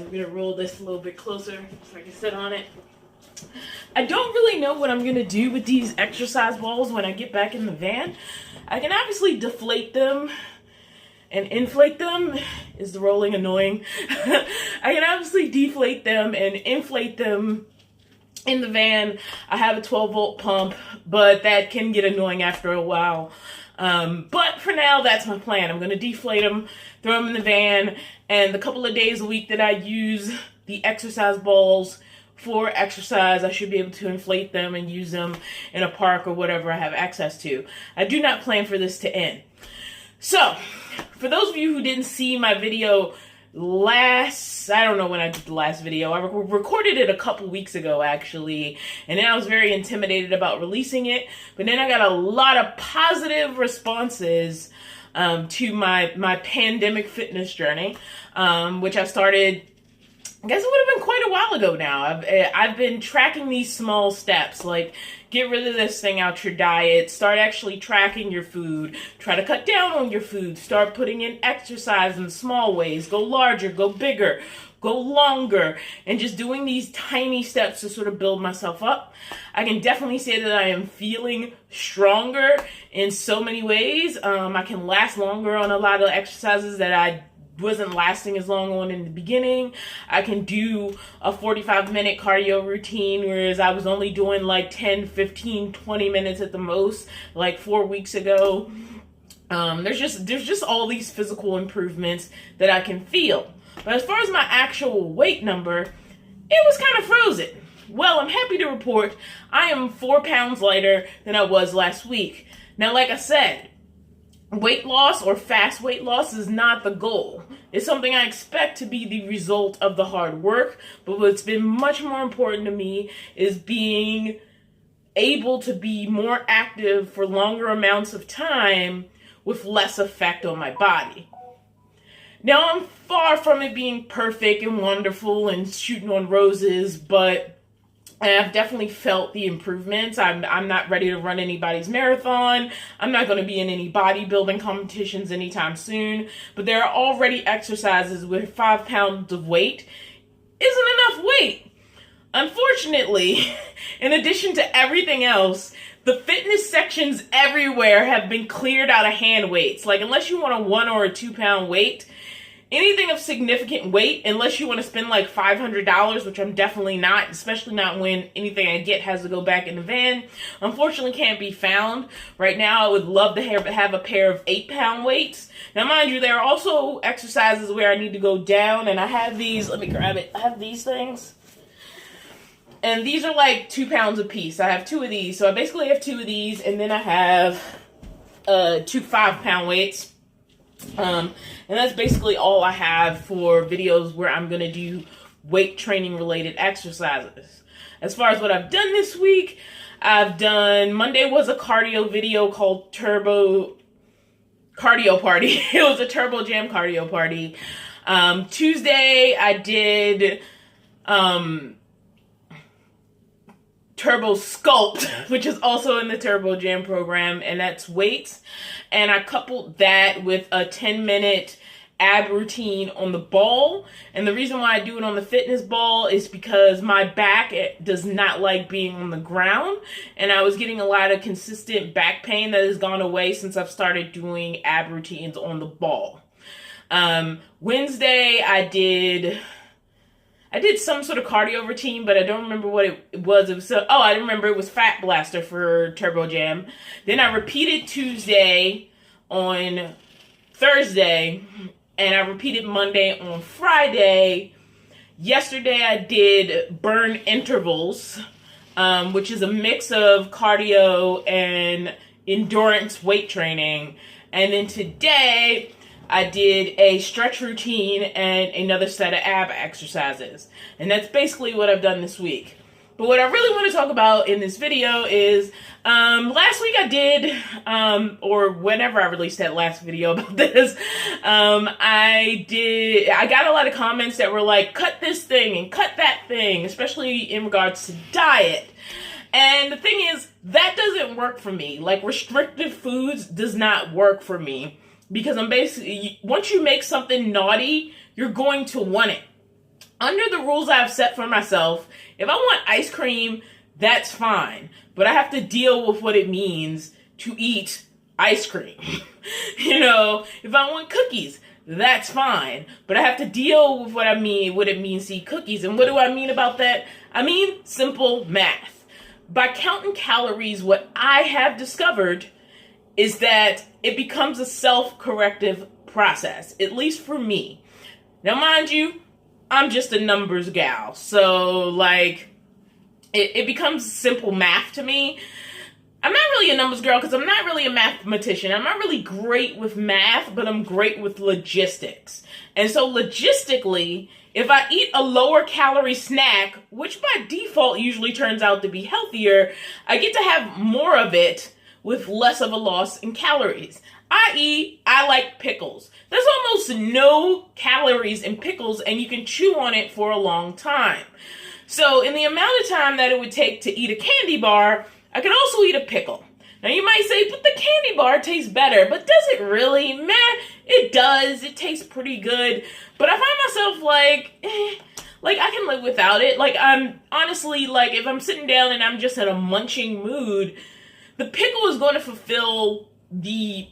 I'm gonna roll this a little bit closer so I can sit on it. I don't really know what I'm gonna do with these exercise balls when I get back in the van. I can obviously deflate them and inflate them. Is the rolling annoying? I can obviously deflate them and inflate them in the van. I have a 12-volt pump, but that can get annoying after a while. But for now, that's my plan. I'm going to deflate them, throw them in the van, and the couple of days a week that I use the exercise balls for exercise, I should be able to inflate them and use them in a park or whatever I have access to. I do not plan for this to end. So, for those of you who didn't see my video I don't know when I did the last video. I recorded it a couple weeks ago, actually, and then I was very intimidated about releasing it, but then I got a lot of positive responses to my pandemic fitness journey, which I started, I guess it would have been quite a while ago now. I've been tracking these small steps, like get rid of this thing out your diet, start actually tracking your food, try to cut down on your food, start putting in exercise in small ways, go larger, go bigger, go longer, and just doing these tiny steps to sort of build myself up. I can definitely say that I am feeling stronger in so many ways. I can last longer on a lot of exercises that I wasn't lasting as long on in the beginning. I can do a 45-minute cardio routine, whereas I was only doing like 10, 15, 20 minutes at the most, like 4 weeks ago. There's just all these physical improvements that I can feel. But as far as my actual weight number, it was kind of frozen. Well, I'm happy to report I am 4 pounds lighter than I was last week. Now, like I said, weight loss or fast weight loss is not the goal. It's something I expect to be the result of the hard work, but what's been much more important to me is being able to be more active for longer amounts of time with less effect on my body. Now, I'm far from it being perfect and wonderful and shooting on roses, but I've definitely felt the improvements. I'm not ready to run anybody's marathon. I'm not going to be in any bodybuilding competitions anytime soon. But there are already exercises where 5 pounds of weight isn't enough weight. Unfortunately, in addition to everything else, the fitness sections everywhere have been cleared out of hand weights. Like, unless you want a 1 or a 2 pound weight, anything of significant weight, unless you want to spend like $500, which I'm definitely not, especially not when anything I get has to go back in the van, unfortunately can't be found. Right now, I would love to have a pair of 8 pound weights. Now, mind you, there are also exercises where I need to go down, and I have these, let me grab it, I have these things. And these are like 2 pounds a piece. I have 2 of these. So I basically have 2 of these, and then I have 2 5 pound weights. And that's basically all I have for videos where I'm going to do weight training related exercises. As far as what I've done this week, Monday was a cardio video called Turbo Cardio Party. It was a Turbo Jam cardio party. Tuesday I did Turbo Sculpt, which is also in the Turbo Jam program, and that's weights. And I coupled that with a 10-minute ab routine on the ball. And the reason why I do it on the fitness ball is because my back does not like being on the ground. And I was getting a lot of consistent back pain that has gone away since I've started doing ab routines on the ball. Wednesday, I did some sort of cardio routine, but I don't remember what it was. I remember it was Fat Blaster for Turbo Jam. Then I repeated Tuesday on Thursday, and I repeated Monday on Friday. Yesterday I did burn intervals, which is a mix of cardio and endurance weight training. And then today I did a stretch routine and another set of ab exercises. And that's basically what I've done this week. But what I really want to talk about in this video is, last week I did, or whenever I released that last video about this, I got a lot of comments that were like, cut this thing and cut that thing, especially in regards to diet. And the thing is, that doesn't work for me. Like, restrictive foods does not work for me. Because I'm basically, once you make something naughty, you're going to want it. under the rules I've set for myself, if I want ice cream, that's fine. But I have to deal with what it means to eat ice cream. If I want cookies, that's fine. But I have to deal with what it means to eat cookies. And what do I mean about that? I mean simple math. By counting calories, what I have discovered is that it becomes a self-corrective process, at least for me. Now, mind you, I'm just a numbers gal. So, it becomes simple math to me. I'm not really a numbers girl because I'm not really a mathematician. I'm not really great with math, but I'm great with logistics. And so logistically, if I eat a lower calorie snack, which by default usually turns out to be healthier, I get to have more of it with less of a loss in calories. I.e., I like pickles. There's almost no calories in pickles, and you can chew on it for a long time. So in the amount of time that it would take to eat a candy bar, I could also eat a pickle. Now you might say, but the candy bar tastes better. But does it really? It does. It tastes pretty good. But I find myself I can live without it. I'm honestly, if I'm sitting down and I'm just in a munching mood, the pickle is going to fulfill the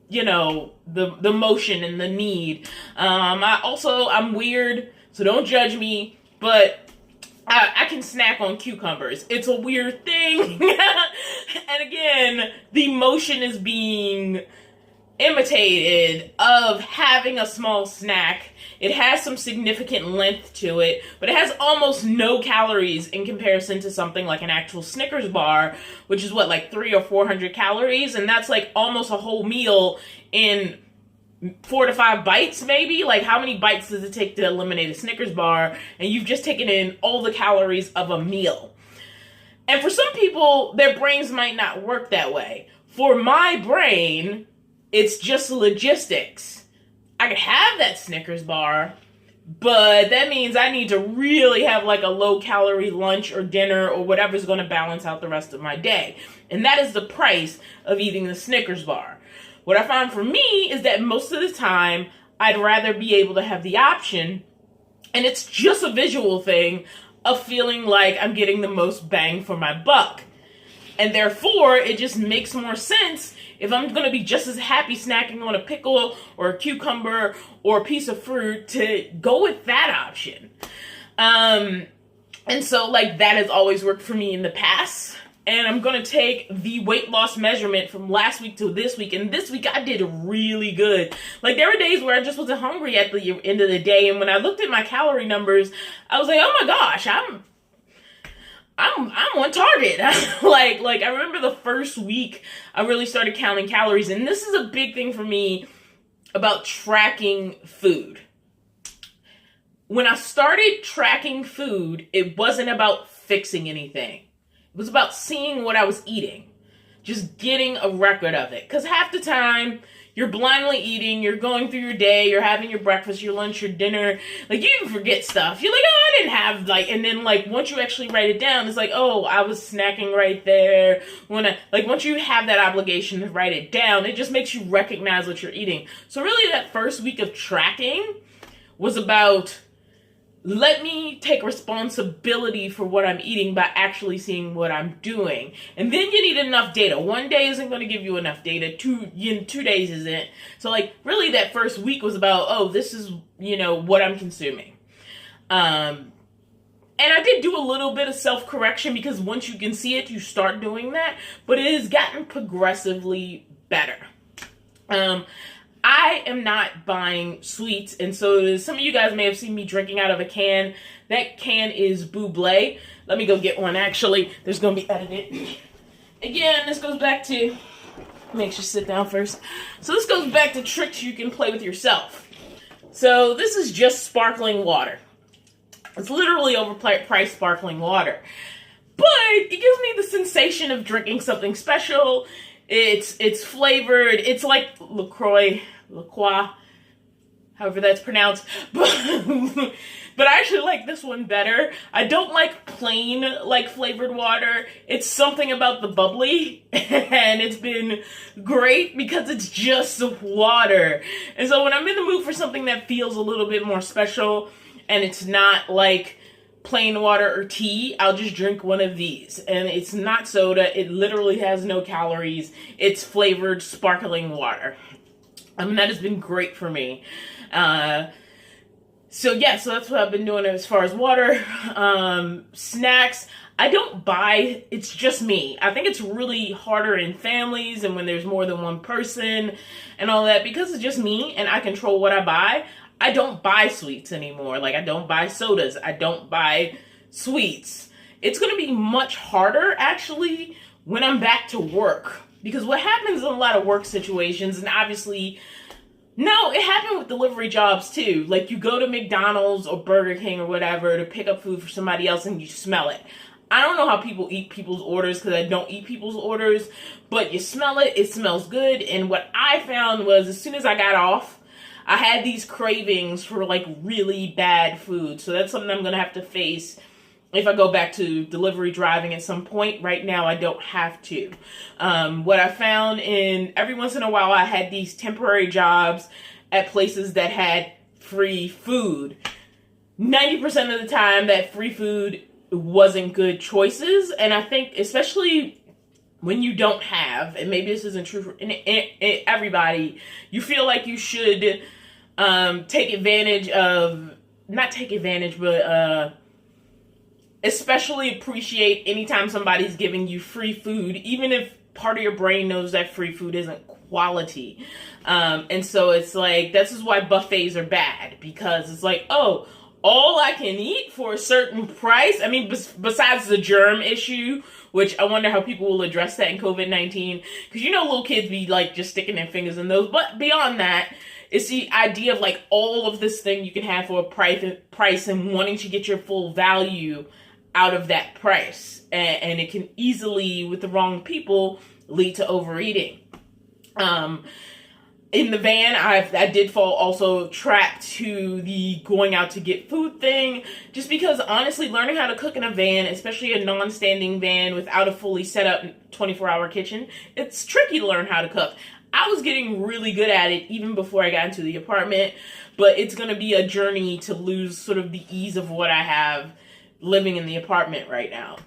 motion and the need. I'm weird, so don't judge me, but I can snack on cucumbers. It's a weird thing. And again, the motion is being imitated of having a small snack. It has some significant length to it, but it has almost no calories in comparison to something like an actual Snickers bar, which is 300 or 400 calories, and that's almost a whole meal in 4 to 5 bites, maybe. How many bites does it take to eliminate a Snickers bar? And you've just taken in all the calories of a meal. And for some people, their brains might not work that way. For my brain, it's just logistics. I could have that Snickers bar, but that means I need to really have a low-calorie lunch or dinner or whatever's going to balance out the rest of my day. And that is the price of eating the Snickers bar. What I find for me is that most of the time, I'd rather be able to have the option, and it's just a visual thing, of feeling like I'm getting the most bang for my buck. And therefore, it just makes more sense if I'm going to be just as happy snacking on a pickle or a cucumber or a piece of fruit to go with that option. And so, that has always worked for me in the past. And I'm going to take the weight loss measurement from last week to this week. And this week I did really good. There were days where I just wasn't hungry at the end of the day. And when I looked at my calorie numbers, I was like, oh my gosh, I'm on target. I remember the first week I really started counting calories. And this is a big thing for me about tracking food. When I started tracking food, it wasn't about fixing anything. It was about seeing what I was eating. Just getting a record of it. Because half the time, you're blindly eating, you're going through your day, you're having your breakfast, your lunch, your dinner. You even forget stuff. You're oh, I didn't have, and then, once you actually write it down, it's oh, I was snacking right there. Once you have that obligation to write it down, it just makes you recognize what you're eating. So really, that first week of tracking was about, let me take responsibility for what I'm eating by actually seeing what I'm doing. And then you need enough data. One day isn't going to give you enough data. 2 days isn't. So really that first week was about, oh, this is, what I'm consuming. And I did do a little bit of self-correction because once you can see it, you start doing that. But it has gotten progressively better. I am not buying sweets, and so some of you guys may have seen me drinking out of a can. That can is Buble. Let me go get one, actually. There's going to be edited. Again, this goes back to... Make sure you sit down first. So this goes back to tricks you can play with yourself. So this is just sparkling water. It's literally overpriced sparkling water. But it gives me the sensation of drinking something special. It's flavored. It's like LaCroix, however that's pronounced. But I actually like this one better. I don't like plain, flavored water. It's something about the bubbly. And it's been great because it's just water. And so when I'm in the mood for something that feels a little bit more special, and it's not like plain water or tea, I'll just drink one of these. And it's not soda. It literally has no calories. It's flavored sparkling water. That has been great for me. So that's what I've been doing as far as water. Snacks, I don't buy, it's just me. I think it's really harder in families and when there's more than one person and all that, because it's just me and I control what I buy. I don't buy sweets anymore. Like, I don't buy sodas. I don't buy sweets. It's going to be much harder, actually, when I'm back to work. Because what happens in a lot of work situations, and obviously, no, it happened with delivery jobs, too. Like, you go to McDonald's or Burger King or whatever to pick up food for somebody else and you smell it. I don't know how people eat people's orders because I don't eat people's orders. But you smell it. It smells good. And what I found was as soon as I got off, I had these cravings for like really bad food. So that's something I'm going to have to face if I go back to delivery driving at some point. Right now, I don't have to. What I found every once in a while, I had these temporary jobs at places that had free food. 90% of the time, that free food wasn't good choices. And I think especially when you don't have, and maybe this isn't true for everybody, you feel like you should take advantage of, not take advantage, but especially appreciate anytime somebody's giving you free food, even if part of your brain knows that free food isn't quality. And so it's like, this is why buffets are bad, because it's like, oh, all I can eat for a certain price. I mean, besides the germ issue, which I wonder how people will address that in COVID-19, because little kids be like just sticking their fingers in those. But beyond that, it's the idea of like all of this thing you can have for a price and wanting to get your full value out of that price. And it can easily, with the wrong people, lead to overeating. In the van, I did fall also trapped to the going out to get food thing, just because honestly, learning how to cook in a van, especially a non-standing van without a fully set up 24-hour kitchen, it's tricky to learn how to cook. I was getting really good at it even before I got into the apartment, but it's going to be a journey to lose sort of the ease of what I have living in the apartment right now.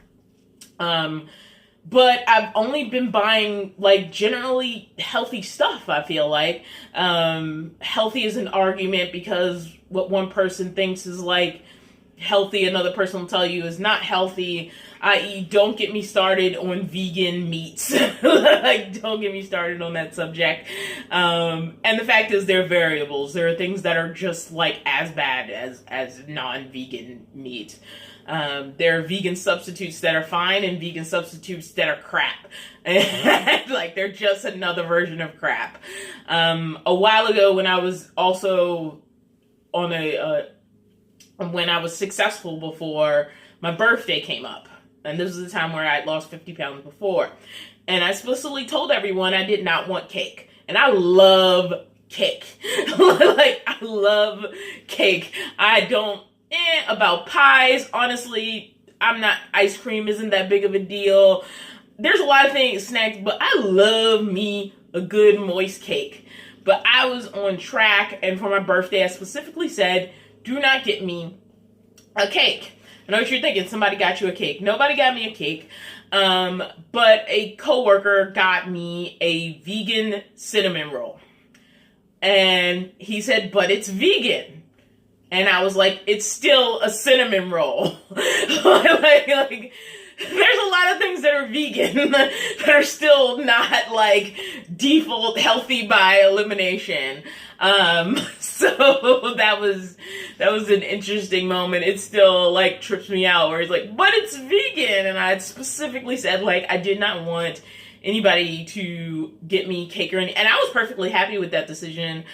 But I've only been buying like generally healthy stuff, I feel like. Healthy is an argument because what one person thinks is like healthy, another person will tell you is not healthy. I.e., don't get me started on vegan meats. Like, don't get me started on that subject. And the fact is, there are variables. There are things that are just like as bad as non-vegan meat. There are vegan substitutes that are fine and vegan substitutes that are crap. Like, they're just another version of crap. A while ago, when I was also on when I was successful before my birthday came up, and this was the time where I had lost 50 pounds before, and I explicitly told everyone I did not want cake. And I love cake. Like, I love cake. I don't about pies, honestly, ice cream isn't that big of a deal. There's a lot of things, snacks, but I love me a good moist cake. But I was on track, and for my birthday, I specifically said, do not get me a cake. I know what you're thinking, somebody got you a cake. Nobody got me a cake, but a coworker got me a vegan cinnamon roll. And he said, but it's vegan. And I was like, it's still a cinnamon roll. like, there's a lot of things that are vegan that are still not like default healthy by elimination. So that was an interesting moment. It still like trips me out where he's like, but it's vegan. And I specifically said like, I did not want anybody to get me cake or anything. And I was perfectly happy with that decision.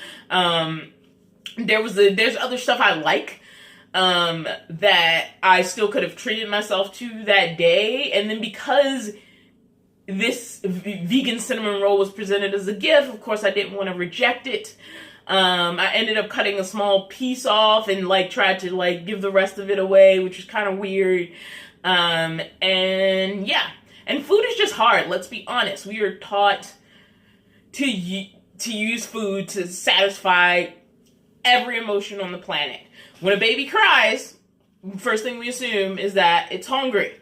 There's other stuff I like, that I still could have treated myself to that day. And then because this vegan cinnamon roll was presented as a gift, of course I didn't want to reject it. I ended up cutting a small piece off and like tried to like give the rest of it away, which is kind of weird. And yeah, and food is just hard. Let's be honest. We are taught to use food to satisfy every emotion on the planet. When a baby cries, first thing we assume is that it's hungry.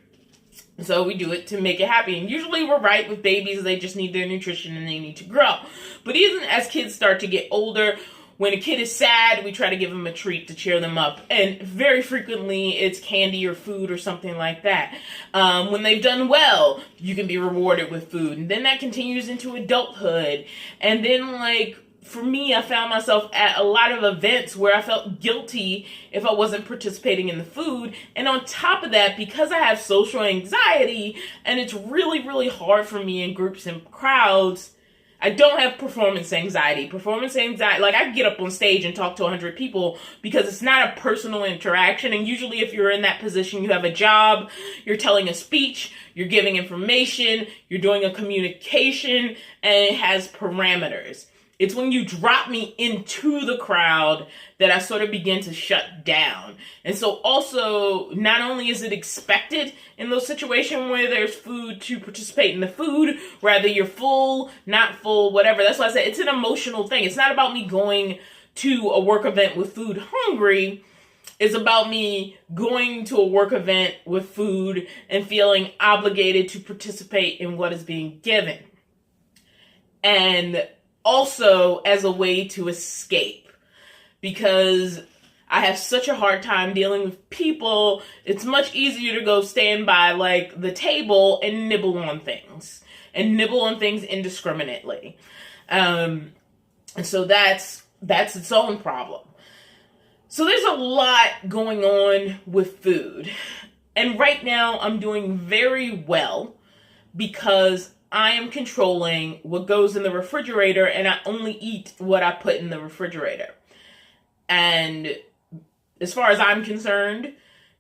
So we do it to make it happy. And usually we're right with babies. They just need their nutrition and they need to grow. But even as kids start to get older, when a kid is sad, we try to give them a treat to cheer them up. And very frequently, it's candy or food or something like that. When they've done well, you can be rewarded with food. And then that continues into adulthood. And then, like, for me, I found myself at a lot of events where I felt guilty if I wasn't participating in the food. And on top of that, because I have social anxiety, and it's really, really hard for me in groups and crowds, I don't have performance anxiety. Performance anxiety, like, I can get up on stage and talk to 100 people because it's not a personal interaction. And usually if you're in that position, you have a job, you're telling a speech, you're giving information, you're doing a communication, and it has parameters. It's when you drop me into the crowd that I sort of begin to shut down. And so also, not only is it expected in those situations where there's food to participate in the food, rather you're full, not full, whatever. That's why I said it's an emotional thing. It's not about me going to a work event with food hungry. It's about me going to a work event with food and feeling obligated to participate in what is being given. And also as a way to escape, because I have such a hard time dealing with people. It's much easier to go stand by, like, the table and nibble on things indiscriminately. And so that's its own problem. So there's a lot going on with food. And right now I'm doing very well because I am controlling what goes in the refrigerator, and I only eat what I put in the refrigerator. And as far as I'm concerned,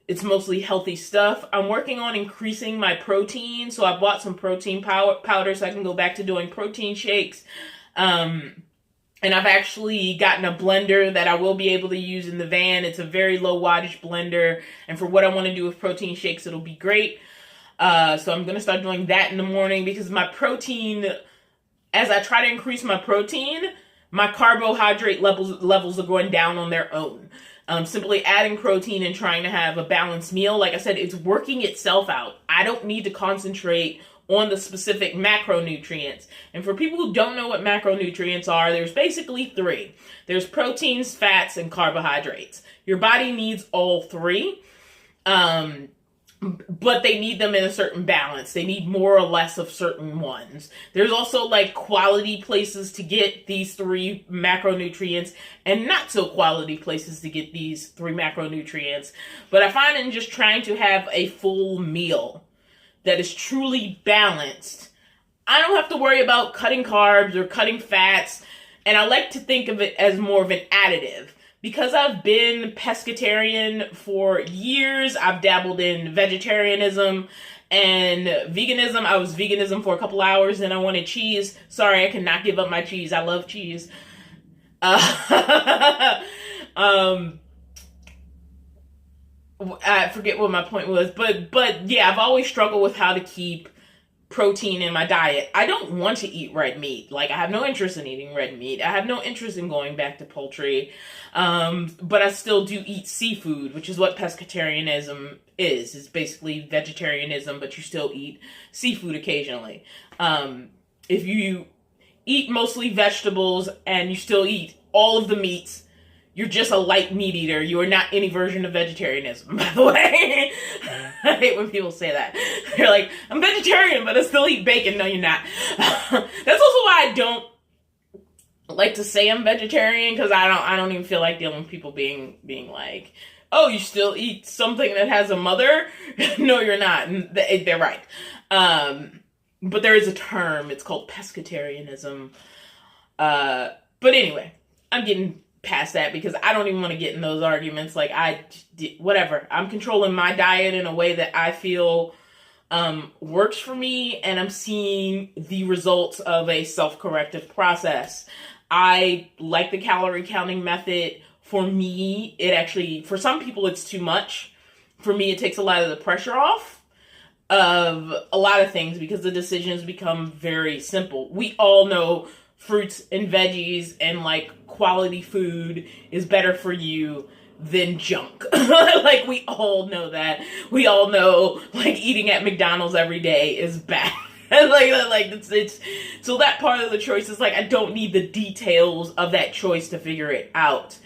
it's mostly healthy stuff. I'm working on increasing my protein, so I bought some protein powder so I can go back to doing protein shakes. And I've actually gotten a blender that I will be able to use in the van. It's a very low wattage blender, and for what I want to do with protein shakes, it'll be great. So I'm going to start doing that in the morning, because my protein, as I try to increase my protein, my carbohydrate levels are going down on their own. Simply adding protein and trying to have a balanced meal, like I said, it's working itself out. I don't need to concentrate on the specific macronutrients. And for people who don't know what macronutrients are, there's basically three. There's proteins, fats, and carbohydrates. Your body needs all three. But they need them in a certain balance. They need more or less of certain ones. There's also, like, quality places to get these three macronutrients and not so quality places to get these three macronutrients. But I find in just trying to have a full meal that is truly balanced, I don't have to worry about cutting carbs or cutting fats. And I like to think of it as more of an additive. Because I've been pescatarian for years, I've dabbled in vegetarianism and veganism. I was veganism for a couple hours and I wanted cheese. Sorry, I cannot give up my cheese. I love cheese. I forget what my point was, but yeah, I've always struggled with how to keep protein in my diet. I don't want to eat red meat. Like, I have no interest in eating red meat. I have no interest in going back to poultry. But I still do eat seafood, which is what pescatarianism is. It's basically vegetarianism, but you still eat seafood occasionally. If you eat mostly vegetables and you still eat all of the meats, you're just a light meat eater. You are not any version of vegetarianism, by the way. I hate when people say that. They're like, I'm vegetarian, but I still eat bacon. No, you're not. That's also why I don't like to say I'm vegetarian, because I don't even feel like dealing with people being like, oh, you still eat something that has a mother? No, you're not. And they're right. But there is a term. It's called pescatarianism. But anyway, I'm getting past that because I don't even want to get in those arguments. Like, whatever. I'm controlling my diet in a way that I feel works for me, and I'm seeing the results of a self-corrective process. I like the calorie counting method. For me, for some people it's too much. For me, it takes a lot of the pressure off of a lot of things because the decisions become very simple. We all know fruits and veggies and, like, quality food is better for you than junk. Like, we all know that. We all know, like, eating at McDonald's every day is bad. like it's so that part of the choice is like, I don't need the details of that choice to figure it out.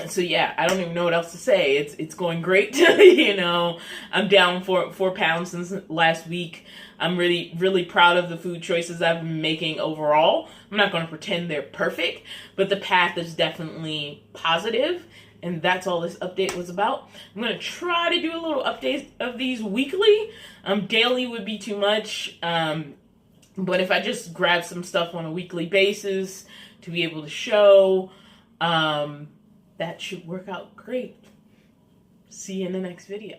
So yeah, I don't even know what else to say. It's going great. You know, I'm down 4 pounds since last week. I'm really, really proud of the food choices I've been making overall. I'm not going to pretend they're perfect, but the path is definitely positive, and that's all this update was about. I'm going to try to do a little update of these weekly. Daily would be too much, but if I just grab some stuff on a weekly basis to be able to show, that should work out great. See you in the next video.